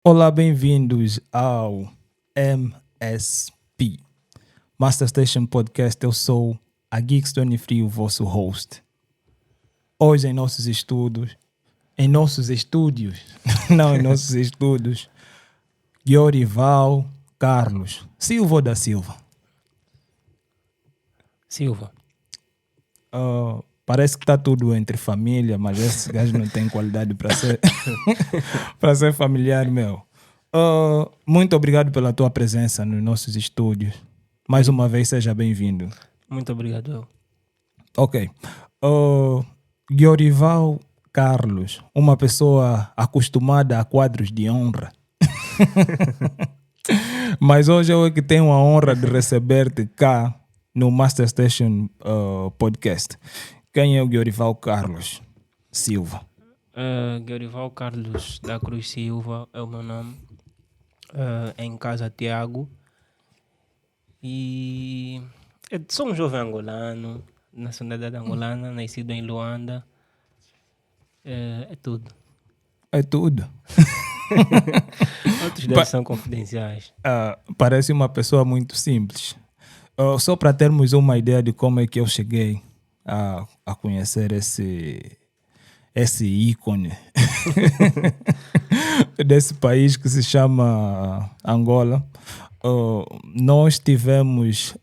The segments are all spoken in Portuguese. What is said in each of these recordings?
Olá, bem-vindos ao MSP Master Station Podcast. Eu sou a Geeks 23, o vosso host. Hoje em nossos estúdios, não em nossos estúdios, Giorival Carlos Silva da Silva. Silva. Parece que está tudo entre família, mas esse gajo não tem qualidade para ser, para ser familiar, meu. Muito obrigado pela tua presença nos nossos estúdios. Mais uma vez, seja bem-vindo. Muito obrigado. Eu. Ok. Giorival Carlos, uma pessoa acostumada a quadros de honra. Mas hoje eu é que tenho a honra de receber-te cá no Master Station Podcast. Quem é o Giorival Carlos Silva? Giorival Carlos da Cruz Silva é o meu nome. Em casa, Tiago. E eu sou um jovem angolano, nacionalidade angolana, nascido em Luanda. É tudo. É tudo. Outros dados são confidenciais. Parece uma pessoa muito simples. Só para termos uma ideia de como é que eu cheguei a conhecer esse ícone desse país que se chama Angola. Nós tivemos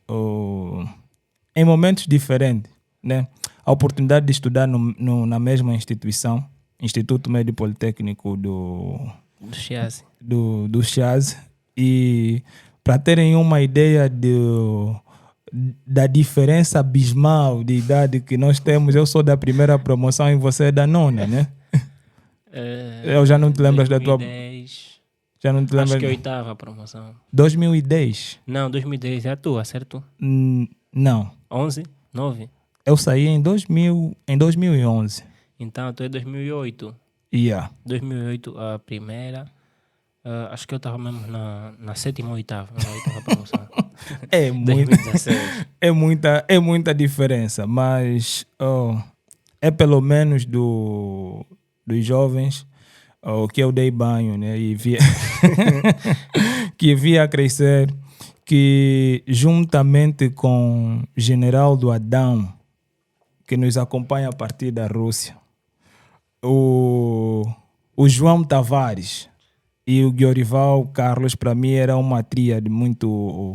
em momentos diferentes, né, a oportunidade de estudar na mesma instituição, Instituto Médio Politécnico do Chaz, e para terem uma ideia da diferença abismal de idade que nós temos, eu sou da primeira promoção e você é da nona, né? Eu já não te lembras 2010, da tua... Já não te lembras? acho que é a oitava promoção. 2010? Não, 2010 é a tua, certo? Não. 11? 9? Eu saí em 2011. Então, tu é 2008. Yeah. 2008 a primeira. Acho que eu estava mesmo na sétima ou oitava promoção. É 2016. É muita diferença, mas é pelo menos dos jovens que eu dei banho, né? E que via crescer, que juntamente com Generaldo Adão, que nos acompanha a partir da Rússia, o João Tavares e o Giorival Carlos, para mim era uma tríade muito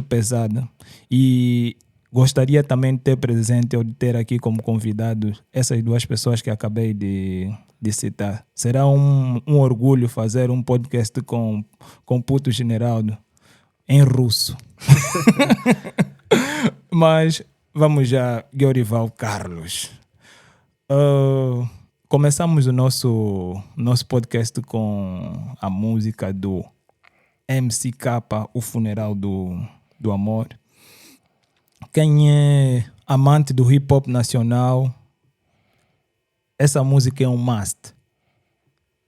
pesada, e gostaria também de ter presente ou de ter aqui como convidados essas duas pessoas que acabei de citar. Será um orgulho fazer um podcast com Puto Generaldo em russo. Mas vamos já, Giorival Carlos. Começamos o nosso podcast com a música do MCK, O Funeral do Amor. Quem é amante do hip hop nacional, essa música é um must,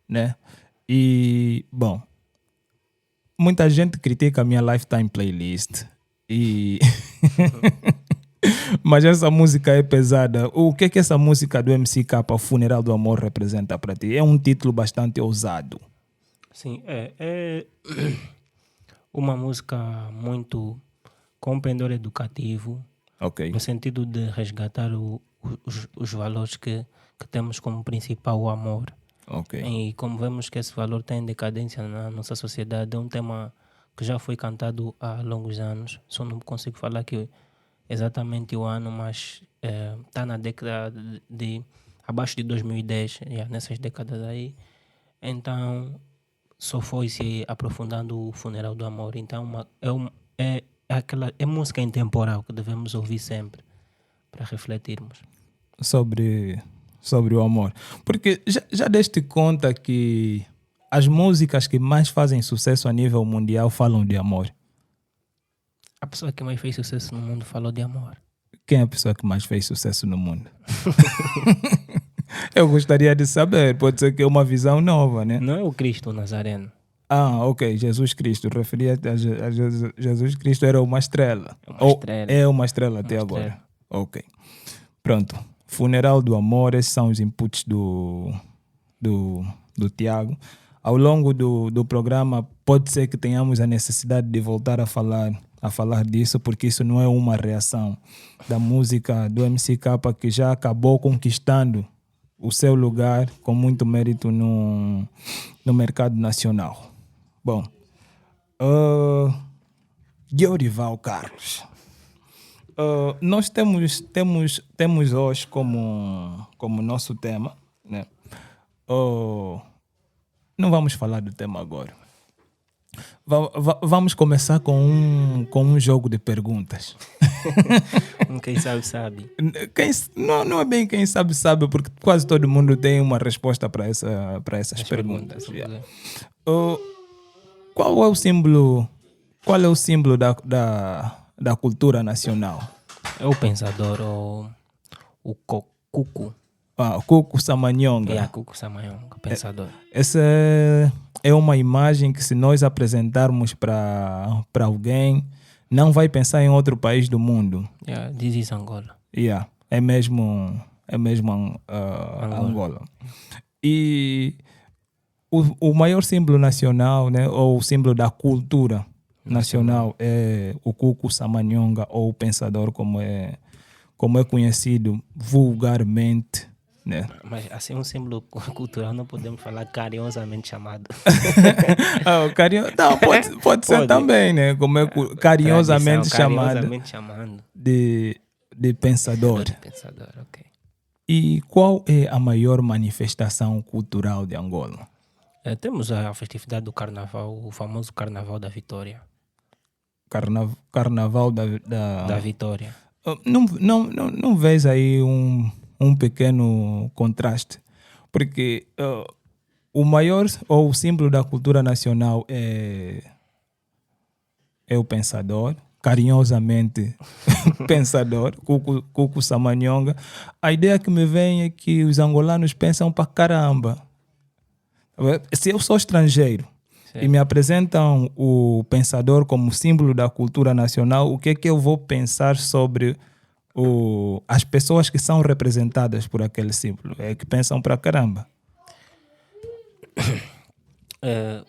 né? E, bom, muita gente critica a minha Lifetime Playlist, mas essa música é pesada. O que essa música do MCK, O Funeral do Amor, representa para ti? É um título bastante ousado. Sim, é uma música muito com pendor educativo, Ok. no sentido de resgatar os valores que temos como principal o amor. Ok. E como vemos que esse valor está em decadência na nossa sociedade, é um tema que já foi cantado há longos anos. Só não consigo falar que exatamente o ano, mas está na década de abaixo de 2010, nessas décadas aí. Então só foi se aprofundando o Funeral do Amor. Então é música intemporal que devemos ouvir sempre para refletirmos sobre o amor. Porque já deste conta que as músicas que mais fazem sucesso a nível mundial falam de amor? A pessoa que mais fez sucesso no mundo falou de amor. Quem é a pessoa que mais fez sucesso no mundo? Eu gostaria de saber. Pode ser que é uma visão nova, né? Não é o Cristo Nazareno. Ok. Jesus Cristo. Referia-te a Jesus Cristo, era uma estrela. É uma estrela até agora. Ok. Pronto. Funeral do Amor. Esses são os inputs do Tiago. ao longo do programa pode ser que tenhamos a necessidade de voltar a falar disso, porque isso não é uma reação da música do MC Capa, que já acabou conquistando o seu lugar com muito mérito no mercado nacional. Bom, Dorival Carlos. Nós temos hoje como nosso tema, né? Não vamos falar do tema agora. Vamos começar com um jogo de perguntas. Quem sabe. Não é bem quem sabe, porque quase todo mundo tem uma resposta para essas perguntas. Qual é o símbolo da cultura nacional? É o pensador, o Cuco. O Cuco Samanyonga. É, Cuco Samanyonga, pensador. Essa é uma imagem que, se nós apresentarmos para alguém, não vai pensar em outro país do mundo. This is Angola. É mesmo Angola. E o maior símbolo nacional, né, ou o símbolo da cultura nacional é o Cuco Samanyonga, ou o pensador, como é conhecido vulgarmente, né? Mas assim, um símbolo cultural não podemos falar carinhosamente chamado. Não, pode ser também, né? Como é carinhosamente chamado de pensador. Ok. E qual é a maior manifestação cultural de Angola? Temos a festividade do Carnaval, o famoso Carnaval da Vitória. Carnaval da Vitória. Não vês aí um pequeno contraste? Porque o maior, ou o símbolo da cultura nacional é o pensador, carinhosamente pensador, Cuco Samanyonga. A ideia que me vem é que os angolanos pensam pra caramba. Se eu sou estrangeiro, sim, e me apresentam o pensador como símbolo da cultura nacional, o que é que eu vou pensar sobre as pessoas que são representadas por aquele símbolo? É que pensam pra caramba.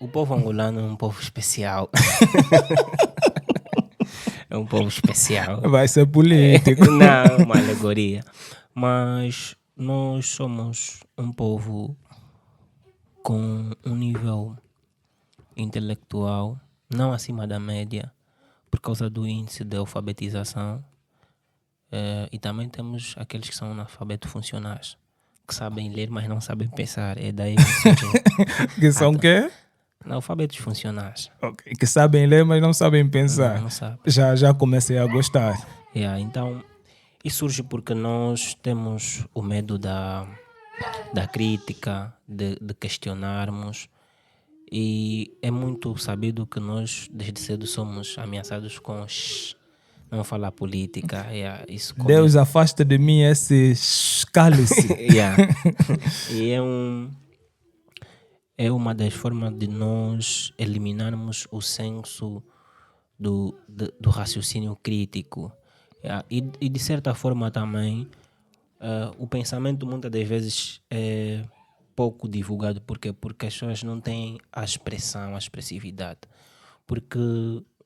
O povo angolano é um povo especial. É um povo especial. Vai ser político. Não, uma alegoria. Mas nós somos um povo com um nível intelectual não acima da média, por causa do índice de alfabetização. E também temos aqueles que são analfabetos funcionais, que sabem ler, mas não sabem pensar. É daí que são o quê? Analfabetos funcionais. Okay. Que sabem ler, mas não sabem pensar. Não sabe. Já comecei a gostar. Então, isso surge porque nós temos o medo da crítica, de questionarmos. E é muito sabido que nós, desde cedo, somos ameaçados com não falar política. Isso Deus afasta de mim esse cálice. E é uma das formas de nós eliminarmos o senso do raciocínio crítico. E de certa forma também, o pensamento muitas das vezes é pouco divulgado. Porque as pessoas não têm a expressividade. Porque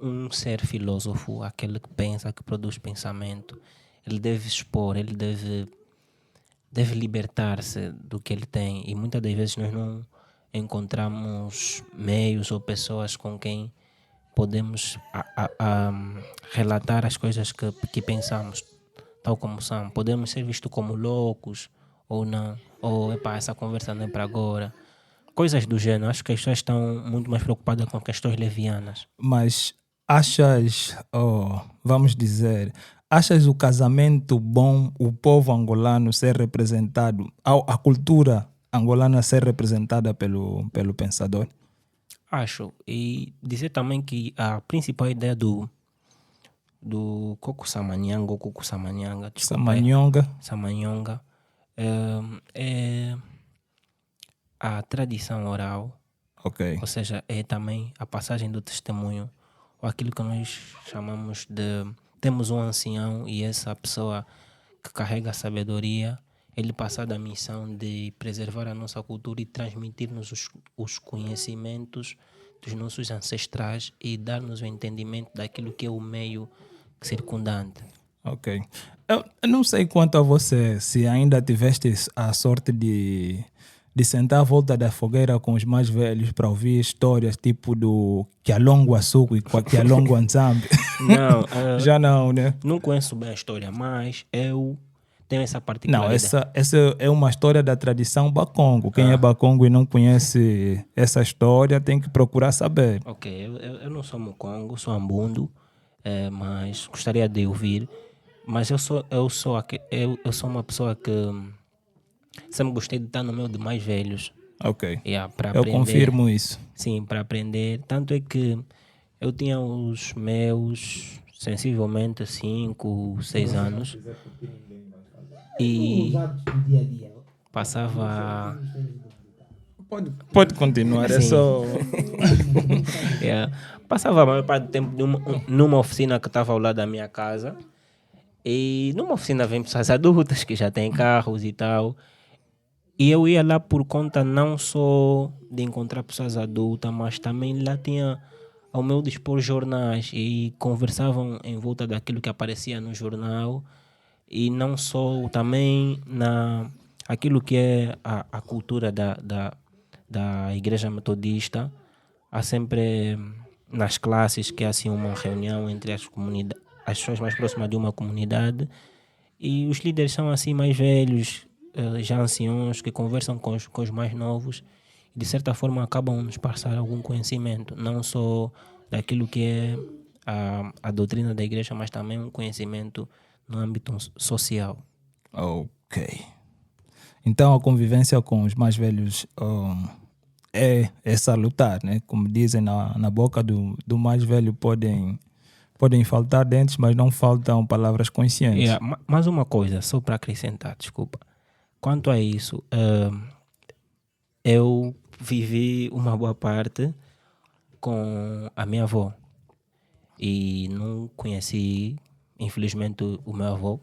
um ser filósofo, aquele que pensa, que produz pensamento, ele deve expor, ele deve libertar-se do que ele tem. E muitas das vezes nós não encontramos meios ou pessoas com quem podemos relatar as coisas que pensamos, tal como são. Podemos ser vistos como loucos ou não. Ou, essa conversa não é para agora. Coisas do gênero. Acho que as pessoas estão muito mais preocupadas com questões levianas. Mas achas, vamos dizer, achas o casamento bom, o povo angolano ser representado, a cultura angolana ser representada pelo pensador? Acho. E dizer também que a principal ideia do Cuco Samanyonga, ou Cuco Samanyonga, Samanyonga, é a tradição oral. Okay. Ou seja, é também a passagem do testemunho, ou aquilo que nós chamamos de... Temos um ancião e essa pessoa que carrega a sabedoria, ele passar da missão de preservar a nossa cultura e transmitir-nos os conhecimentos dos nossos ancestrais e dar-nos o entendimento daquilo que é o meio circundante. Ok. Eu não sei quanto a você, se ainda tiveste a sorte de sentar à volta da fogueira com os mais velhos para ouvir histórias tipo do Kialongo Açuco e Kialongo Anzambi. Não, Já não, né? não conheço bem a história, mas eu tenho essa Não, particularidade. essa é uma história da tradição Bakongo. Quem é Bakongo e não conhece essa história tem que procurar saber. Ok, eu não sou Mukongo, sou Ambundo, mas gostaria de ouvir. Mas eu sou uma pessoa que sempre gostei de estar no meio de mais velhos. Ok. Para Eu aprender. confirmo isso. Sim, para aprender. Tanto é que eu tinha os meus, sensivelmente, 5, 6 anos. E passava... Pode continuar, é Sim. só... Passava a maior parte do tempo numa oficina que estava ao lado da minha casa. E numa oficina vem pessoas adultas que já têm carros e tal. E eu ia lá por conta não só de encontrar pessoas adultas, mas também lá tinha ao meu dispor jornais e conversavam em volta daquilo que aparecia no jornal. E não só também aquilo que é a cultura da Igreja Metodista. Há sempre nas classes que é assim uma reunião entre as pessoas mais próximas de uma comunidade, e os líderes são assim mais velhos, já anciãos, que conversam com os mais novos e de certa forma acabam nos passar algum conhecimento, não só daquilo que é a doutrina da igreja, mas também um conhecimento no âmbito social. Ok. Então a convivência com os mais velhos é salutar, né? Como dizem, na boca do mais velho podem faltar dentes, mas não faltam palavras conscientes. Mais uma coisa, só para acrescentar, desculpa. Quanto a isso, eu vivi uma boa parte com a minha avó e não conheci, infelizmente, o meu avô,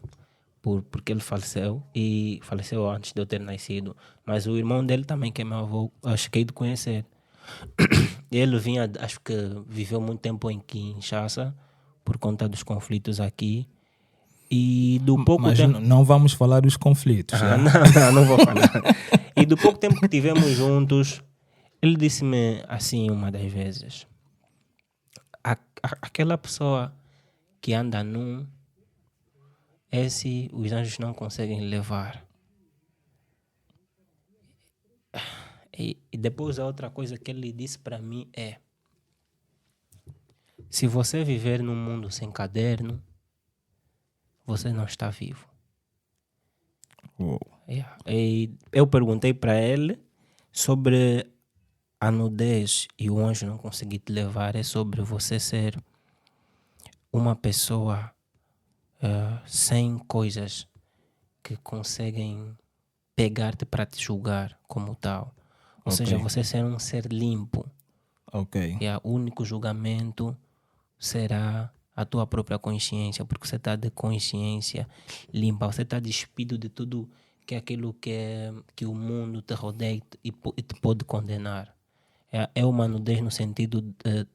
porque ele faleceu, e faleceu antes de eu ter nascido. Mas o irmão dele também, que é meu avô, eu cheguei de conhecer. Ele acho que viveu muito tempo em Kinshasa, por conta dos conflitos aqui. E do pouco Mas tempo... não vamos falar dos conflitos. Não vou falar. E do pouco tempo que tivemos juntos, ele disse-me assim uma das vezes: aquela pessoa que anda num, esse os anjos não conseguem levar. E depois a outra coisa que ele disse para mim é: se você viver num mundo sem caderno, você não está vivo. Uou. E eu perguntei para ele sobre a nudez e o anjo não conseguir te levar. É sobre você ser uma pessoa sem coisas que conseguem pegar-te para te julgar como tal. Ou seja, você ser um ser limpo. Ok. E o único julgamento será a tua própria consciência, porque você está de consciência limpa, você está despido de tudo que é aquilo que o mundo te rodeia e te pode condenar. É uma nudez no sentido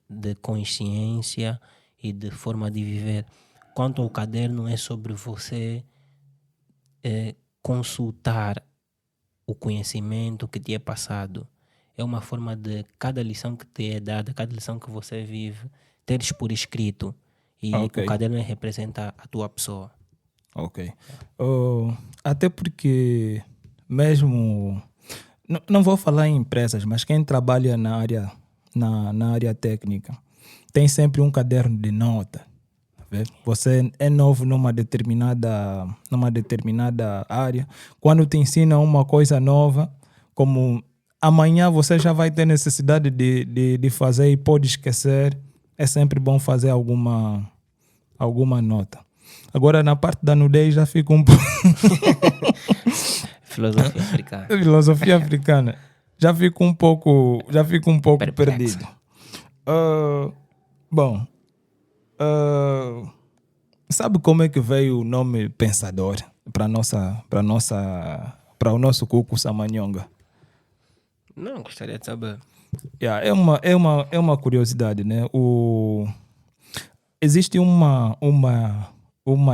de consciência e de forma de viver. Quanto ao caderno, é sobre você consultar o conhecimento que te é passado. É uma forma de cada lição que te é dada, cada lição que você vive, teres por escrito. E o caderno representa a tua pessoa. Ok. Até porque mesmo... Não vou falar em empresas, mas quem trabalha na área técnica tem sempre um caderno de nota. Você é novo numa determinada área. Quando te ensinam uma coisa nova, como amanhã você já vai ter necessidade de fazer e pode esquecer, é sempre bom fazer alguma nota. Agora, na parte da nudez, já fica um pouco... Filosofia africana. Filosofia africana. Já fico um pouco perdido. Sabe como é que veio o nome Pensador? para o nosso Cuco Samanyonga? Não, gostaria de saber. Yeah, é uma curiosidade, né? Existe uma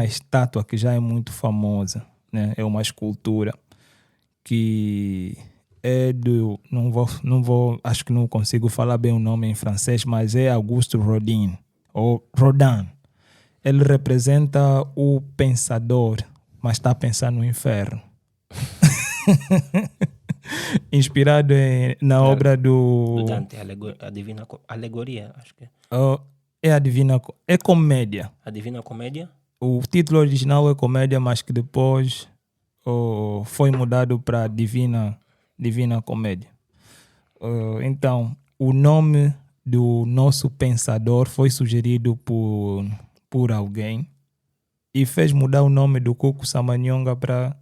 estátua que já é muito famosa, né? É uma escultura que é do... Não vou, acho que não consigo falar bem o nome em francês, mas é Auguste Rodin, ou Rodin. Ele representa o pensador, mas está pensando no inferno. Inspirado na obra Do do... Dante, a Divina Alegoria, acho que é. É a Divina... É comédia. A Divina Comédia? O título original é comédia, mas que depois foi mudado para Divina Comédia. Então, o nome do nosso pensador foi sugerido por alguém e fez mudar o nome do Cuco Samanyonga para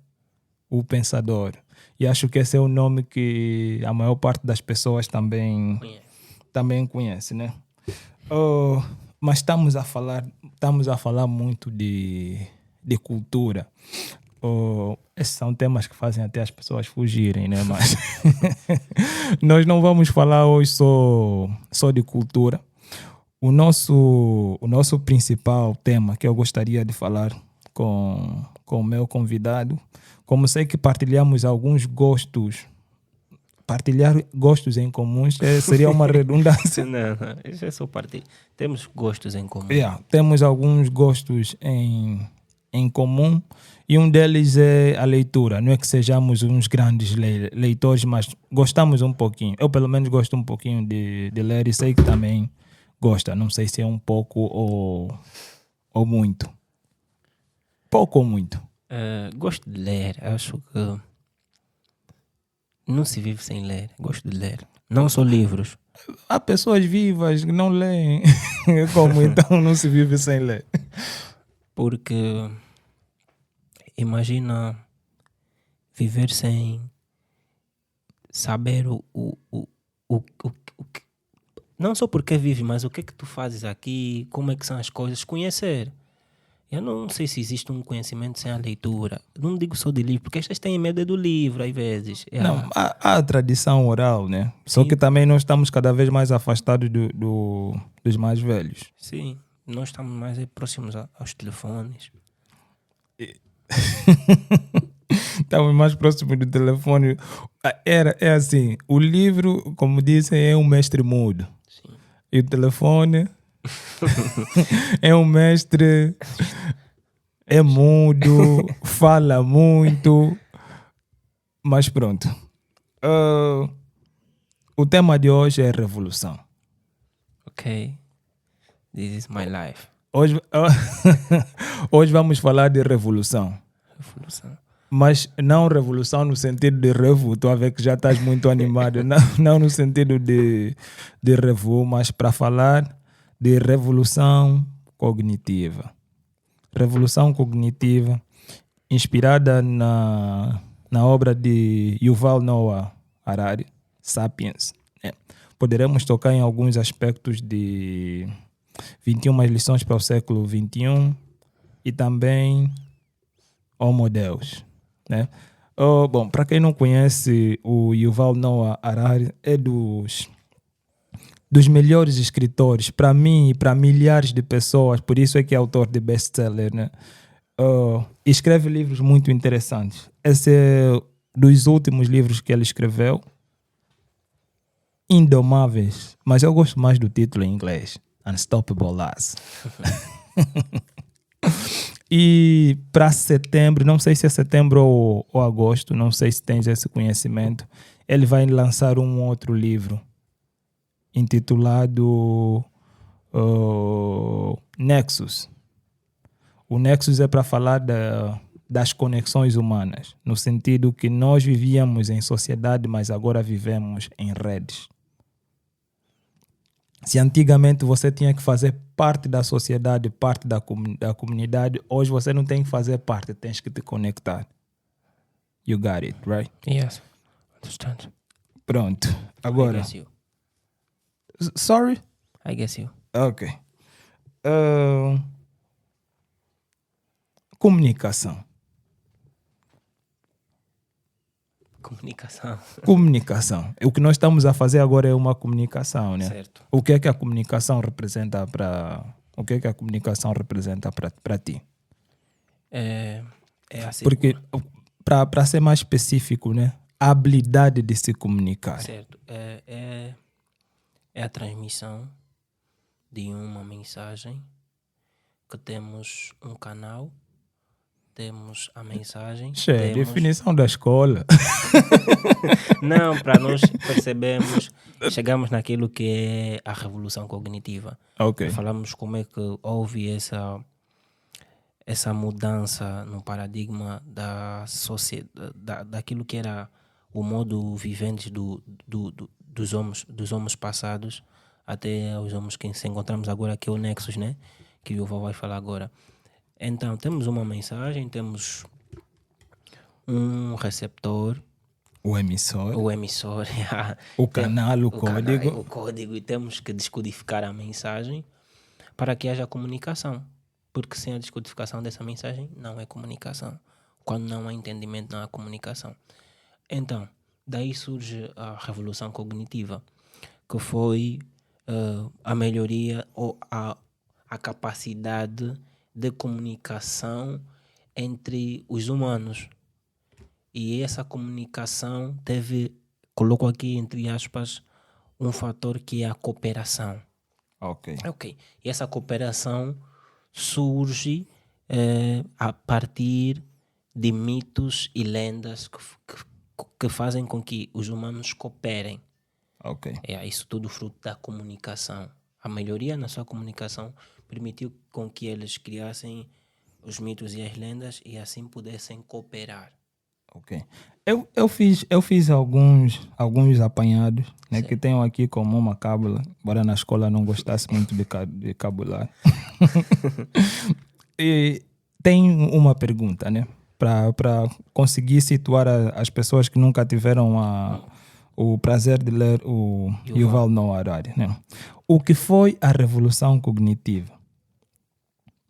o Pensador. E acho que esse é o nome que a maior parte das pessoas também conhece, né? Mas estamos a falar muito de cultura. Esses são temas que fazem até as pessoas fugirem, né? Mas nós não vamos falar hoje só de cultura. O nosso principal tema que eu gostaria de falar com o meu convidado, como sei que partilhamos alguns gostos, partilhar gostos em comuns seria uma redundância. Não, isso é só partilha. Temos gostos em comum. Temos alguns gostos em comum e um deles é a leitura. Não é que sejamos uns grandes leitores, mas gostamos um pouquinho. Eu pelo menos gosto um pouquinho de ler e sei que também gosta. Não sei se é um pouco ou muito. Pouco ou muito? Gosto de ler. Acho que não se vive sem ler. Gosto de ler. Não só livros. Há pessoas vivas que não leem. Como então não se vive sem ler? Porque imagina viver sem saber o que... Não só porque vive, mas o que é que tu fazes aqui, como é que são as coisas, conhecer. Eu não sei se existe um conhecimento sem a leitura. Não digo só de livro, porque estas têm medo do livro, às vezes. Não, há a tradição oral, né? Só Sim. que também nós estamos cada vez mais afastados dos mais velhos. Sim, nós estamos mais próximos aos telefones. Estamos mais próximos do telefone. É assim, o livro, como dizem, é um mestre mudo. Sim. E o telefone é um mestre, é mudo, fala muito. Mas pronto. O tema de hoje é revolução. Ok. This is my life. Hoje vamos falar de revolução. Revolução. Mas não revolução no sentido de revo, estou a ver que já estás muito animado. Não no sentido de revo, mas para falar de revolução cognitiva. Revolução cognitiva inspirada na obra de Yuval Noah Harari, Sapiens. Poderemos tocar em alguns aspectos de 21 lições para o século XXI e também Homo Deus, né? Bom, para quem não conhece, o Yuval Noah Harari é dos melhores escritores, para mim e para milhares de pessoas, por isso é que é autor de best-seller, né? Escreve livros muito interessantes. Esse é dos últimos livros que ele escreveu, Indomáveis, mas eu gosto mais do título em inglês, Unstoppable Us. E para setembro, não sei se é setembro ou agosto, não sei se tens esse conhecimento, ele vai lançar um outro livro intitulado Nexus. O Nexus é para falar das conexões humanas, no sentido que nós vivíamos em sociedade, mas agora vivemos em redes. Se antigamente você tinha que fazer parte da sociedade, parte da comunidade, hoje você não tem que fazer parte, tens que te conectar. You got it, right? Yes, understand. Pronto. Agora. I guess you. Sorry? I guess you. Ok. Comunicação. Comunicação. Comunicação. O que nós estamos a fazer agora é uma comunicação, né? Certo. O que é que a comunicação representa para ti? É assim. Porque, para ser mais específico, né? A habilidade de se comunicar. Certo. É a transmissão de uma mensagem que temos um canal, temos a mensagem. Definição da escola. Não, para nós percebermos, chegamos naquilo que é a revolução cognitiva. Ok. Falamos como é que houve essa mudança no paradigma da sociedade, daquilo que era o modo vivente dos homens passados até os homens que se encontramos agora, que é o Nexus, né? Que o Vovó vai falar agora. Então, temos uma mensagem, temos um receptor, O emissor, o canal, o código. O código, e temos que descodificar a mensagem para que haja comunicação. Porque sem a descodificação dessa mensagem não é comunicação. Quando não há entendimento, não há comunicação. Então, daí surge a revolução cognitiva, que foi a melhoria ou a capacidade de comunicação entre os humanos. E essa comunicação coloco aqui entre aspas, um fator que é a cooperação. Ok. E essa cooperação surge a partir de mitos e lendas que fazem com que os humanos cooperem. Ok. Isso tudo fruto da comunicação. A melhoria na sua comunicação permitiu com que eles criassem os mitos e as lendas e assim pudessem cooperar. Ok. Eu fiz alguns apanhados, né, que tenho aqui como uma cábula, embora na escola não gostasse muito de cabular. E tem uma pergunta, né, para conseguir situar as pessoas que nunca tiveram o prazer de ler o Yuval Noah Harari, né? O que foi a revolução cognitiva?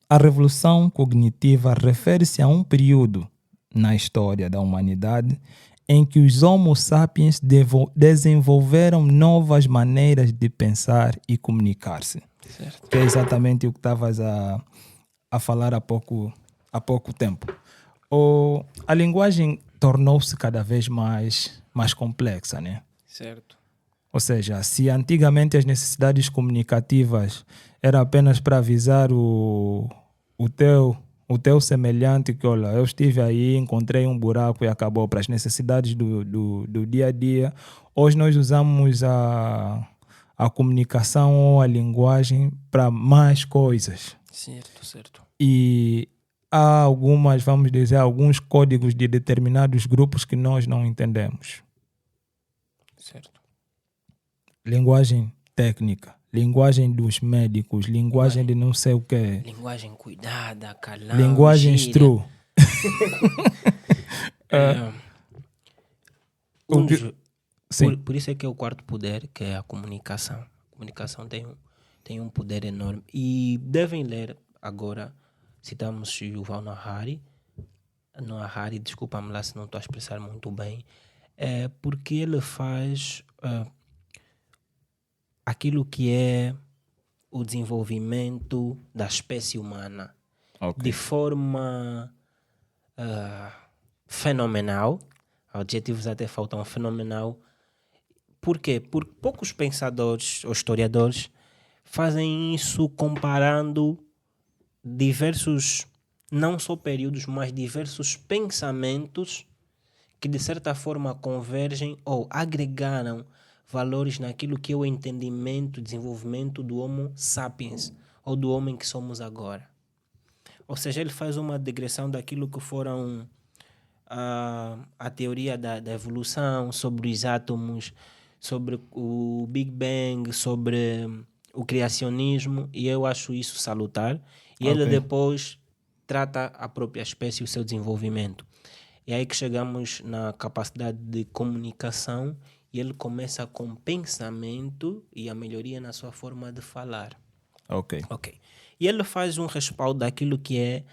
A revolução cognitiva refere-se a um período na história da humanidade em que os Homo sapiens desenvolveram novas maneiras de pensar e comunicar-se. Certo. Que é exatamente o que estavas a falar há pouco tempo. A linguagem tornou-se cada vez mais complexa, né? Certo. Ou seja, se antigamente as necessidades comunicativas eram apenas para avisar o teu semelhante que, olha, eu estive aí, encontrei um buraco e acabou, para as necessidades do dia a dia, hoje nós usamos a comunicação ou a linguagem para mais coisas. Certo. E há alguns códigos de determinados grupos que nós não entendemos. Certo. Linguagem técnica, linguagem dos médicos, linguagem de não sei o quê. Linguagem cuidada, calão, linguagem gíria. true. Por isso é que é o quarto poder, que é a comunicação. A comunicação tem um poder enorme. E devem ler agora, citamos Yuval Noah Harari, desculpa-me lá se não estou a expressar muito bem, porque ele faz aquilo que é o desenvolvimento da espécie humana de forma fenomenal. Adjetivos até faltam, fenomenal. Por quê? Porque poucos pensadores ou historiadores fazem isso comparando diversos, não só períodos, mas diversos pensamentos que de certa forma convergem ou agregaram valores naquilo que é o entendimento, desenvolvimento do Homo sapiens, ou do homem que somos agora. Ou seja, ele faz uma digressão daquilo que foram a teoria da evolução, sobre os átomos, sobre o Big Bang, sobre o criacionismo, e eu acho isso salutar. E ele depois trata a própria espécie e o seu desenvolvimento. E aí que chegamos na capacidade de comunicação, e ele começa com pensamento e a melhoria na sua forma de falar. Ok. E ele faz um respaldo daquilo que é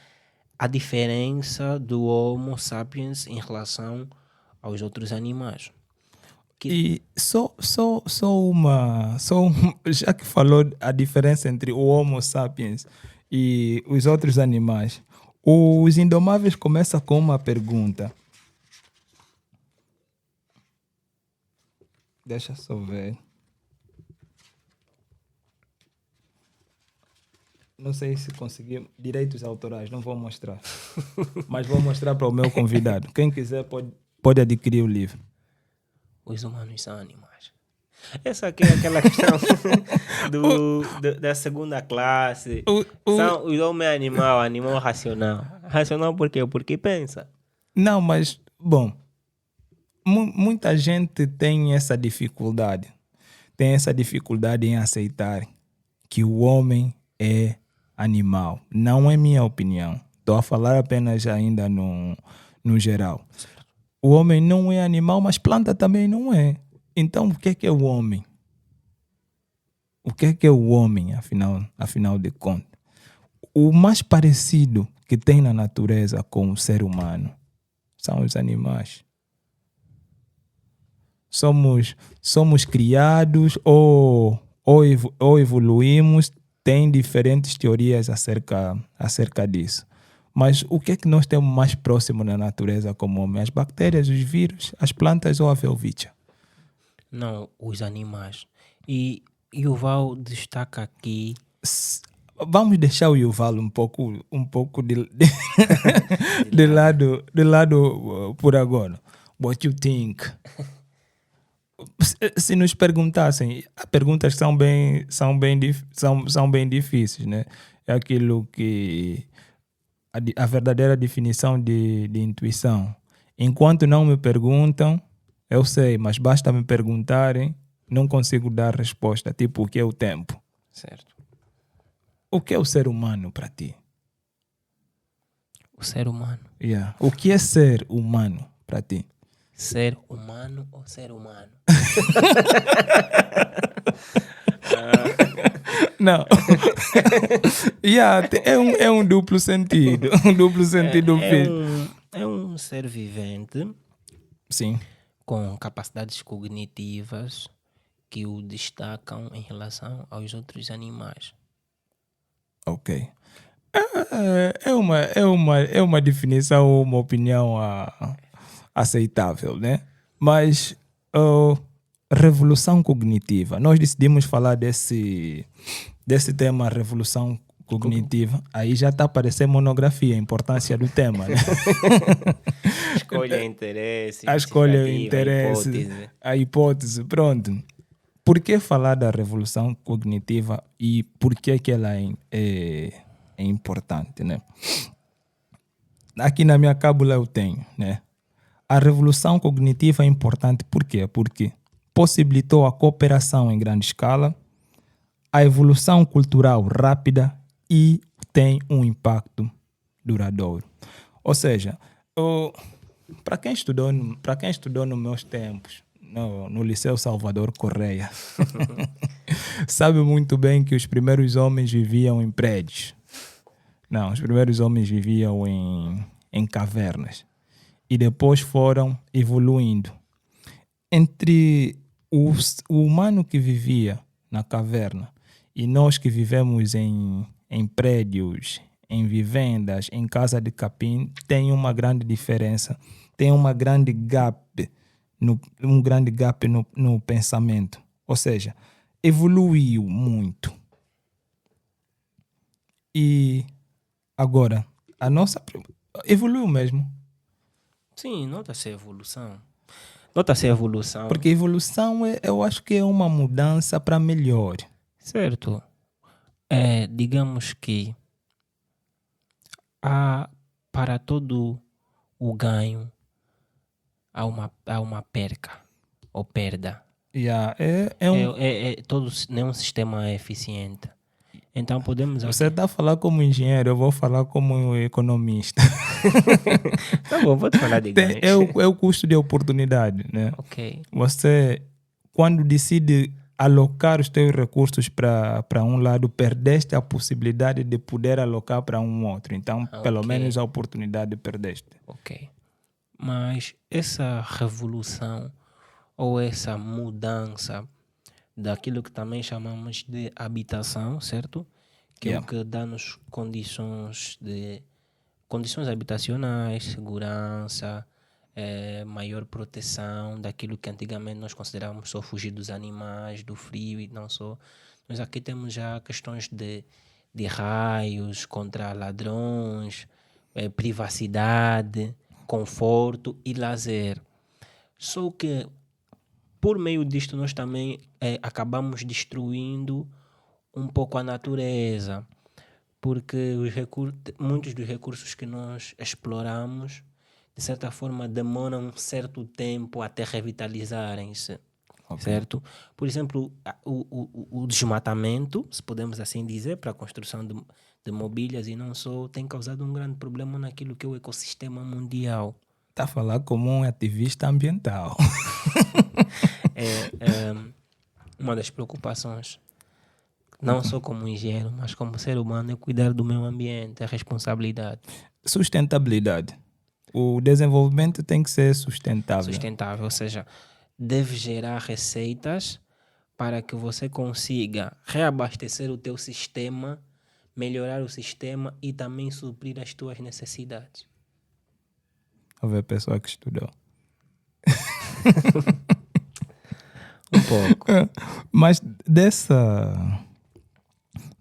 a diferença do Homo sapiens em relação aos outros animais. E já que falou a diferença entre o Homo sapiens e os outros animais, os Indomáveis começam com uma pergunta. Deixa só ver. Não sei se consegui direitos autorais, não vou mostrar. Mas vou mostrar para o meu convidado. Quem quiser pode adquirir o livro. Os humanos são animais. Essa aqui é aquela questão da segunda classe. São os homens animal racional. Racional por quê? Porque pensa. Não, mas, bom, muita gente tem essa dificuldade. Tem essa dificuldade em aceitar que o homem é animal. Não é minha opinião. Estou a falar apenas ainda no geral. O homem não é animal, mas planta também não é. Então, o que é o homem? O que é o homem, afinal de contas? O mais parecido que tem na natureza com o ser humano são os animais. Somos criados ou evoluímos. Tem diferentes teorias acerca disso. Mas o que é que nós temos mais próximo na natureza como homem? As bactérias, os vírus, as plantas ou a velvítia? Não, os animais. E Yuval destaca aqui... Vamos deixar o Yuval um pouco de lado por agora. What you think? Se nos perguntassem, há perguntas que são bem difíceis, né? É aquilo que a verdadeira definição de intuição. Enquanto não me perguntam, eu sei, mas basta me perguntarem, não consigo dar resposta. Tipo, o que é o tempo? Certo. O que é o ser humano para ti? O ser humano. Yeah. O que é ser humano para ti? Ser humano ou ser humano? Não. Yeah, é um duplo sentido. Um duplo sentido. É um ser vivente. Sim. Com capacidades cognitivas que o destacam em relação aos outros animais. Ok. É uma definição, uma opinião aceitável, né? Mas revolução cognitiva. Nós decidimos falar desse tema, revolução cognitiva. Aí já está a aparecer monografia, a importância do tema, né? Escolha interesse. A escolha interesse, a hipótese, pronto. Por que falar da revolução cognitiva e por que ela é importante, né? Aqui na minha cábula eu tenho, né? A revolução cognitiva é importante por quê? Porque possibilitou a cooperação em grande escala, a evolução cultural rápida e tem um impacto duradouro. Ou seja, para quem estudou nos meus tempos, no Liceu Salvador Correia, sabe muito bem que os primeiros homens viviam em prédios. Não, os primeiros homens viviam em cavernas. E depois foram evoluindo. Entre o humano que vivia na caverna e nós que vivemos em prédios, em vivendas, em casa de capim, tem uma grande diferença. Tem um grande gap no pensamento. Ou seja, evoluiu muito. E agora, a nossa evoluiu mesmo. Sim, nota-se a evolução. Nota-se a evolução. Porque evolução eu acho que é uma mudança para melhor. Certo. Digamos que para todo o ganho há uma perca ou perda. Yeah, nenhum sistema é eficiente. Então podemos... Você está a falar como engenheiro, eu vou falar como economista. Tá bom, pode falar de ganhos. É o custo de oportunidade, né? Ok. Você, quando decide alocar os teus recursos para um lado, perdeste a possibilidade de poder alocar para um outro. Então, pelo menos a oportunidade perdeste. Ok. Mas essa revolução ou essa mudança daquilo que também chamamos de habitação, certo? Que é o Yeah. que dá-nos condições habitacionais, segurança, maior proteção daquilo que antigamente nós considerávamos só fugir dos animais, do frio e não só. Nós aqui temos já questões de raios contra ladrões, privacidade, conforto e lazer. Só que por meio disto nós também acabamos destruindo um pouco a natureza, porque muitos dos recursos que nós exploramos, de certa forma, demoram um certo tempo até revitalizarem-se, Ok. certo? Por exemplo, o desmatamento, se podemos assim dizer, para a construção de mobílias e não só, tem causado um grande problema naquilo que é o ecossistema mundial. Está a falar como um ativista ambiental. É uma das preocupações, não só como engenheiro, mas como ser humano, é cuidar do meio ambiente, é responsabilidade. Sustentabilidade. O desenvolvimento tem que ser sustentável. Sustentável, ou seja, deve gerar receitas para que você consiga reabastecer o teu sistema, melhorar o sistema e também suprir as tuas necessidades. Houve pessoa que estudou. Um pouco. Mas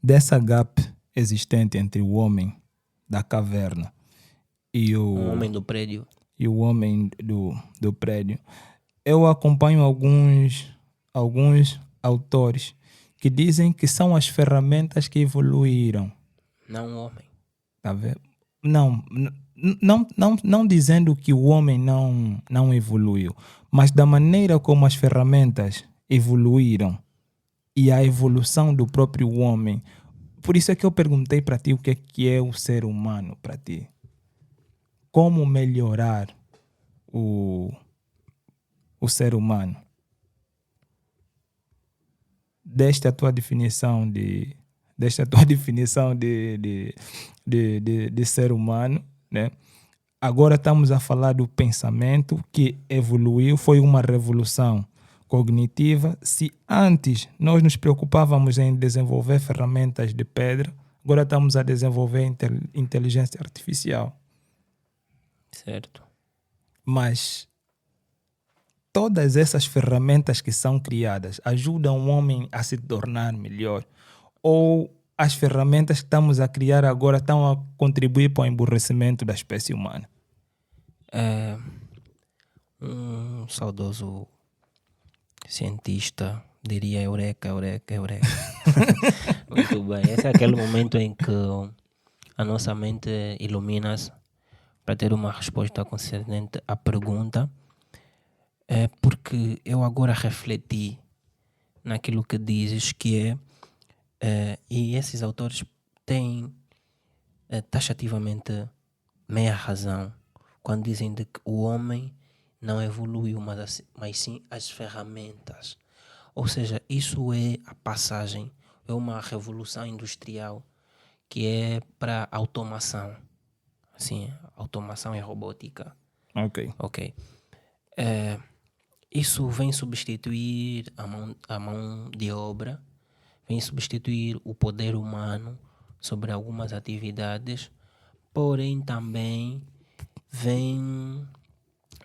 dessa gap existente entre o homem da caverna e Um homem do prédio. e o homem do prédio, eu acompanho alguns autores que dizem que são as ferramentas que evoluíram. Não o homem. Tá vendo? Não dizendo que o homem não evoluiu, mas da maneira como as ferramentas evoluíram e a evolução do próprio homem. Por isso é que eu perguntei para ti o que é o ser humano para ti. Como melhorar o ser humano? Desta tua definição de ser humano, né? Agora estamos a falar do pensamento que evoluiu, foi uma revolução cognitiva. Se antes nós nos preocupávamos em desenvolver ferramentas de pedra, agora estamos a desenvolver inteligência artificial. Certo. Mas todas essas ferramentas que são criadas ajudam o homem a se tornar melhor? Ou as ferramentas que estamos a criar agora estão a contribuir para o emburrecimento da espécie humana? Um saudoso cientista diria eureka, eureka, eureka. Muito bem. Esse é aquele momento em que a nossa mente ilumina-se para ter uma resposta concernente à pergunta. Porque eu agora refleti naquilo que dizes, que e esses autores têm taxativamente meia razão quando dizem de que o homem não evoluiu, mas sim as ferramentas. Ou seja, isso é a passagem, é uma revolução industrial que é para a automação. Assim, automação e robótica. Ok. Isso vem substituir a mão de obra, vem substituir o poder humano sobre algumas atividades, porém também vem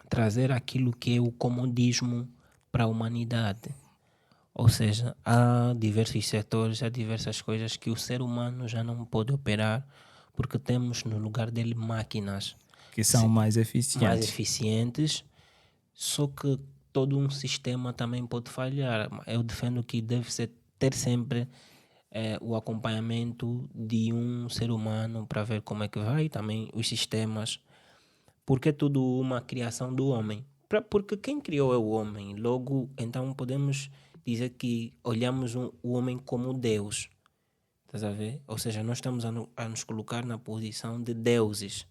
trazer aquilo que é o comodismo para a humanidade. Ou seja, há diversos setores, há diversas coisas que o ser humano já não pode operar porque temos no lugar dele máquinas Que são mais eficientes. Só que todo um sistema também pode falhar. Eu defendo que deve ter sempre o acompanhamento de um ser humano para ver como é que vai, também os sistemas, porque é tudo uma criação do homem. Porque quem criou é o homem. Logo, então podemos dizer que olhamos o homem como Deus. Estás a ver? Ou seja, nós estamos a nos colocar na posição de deuses.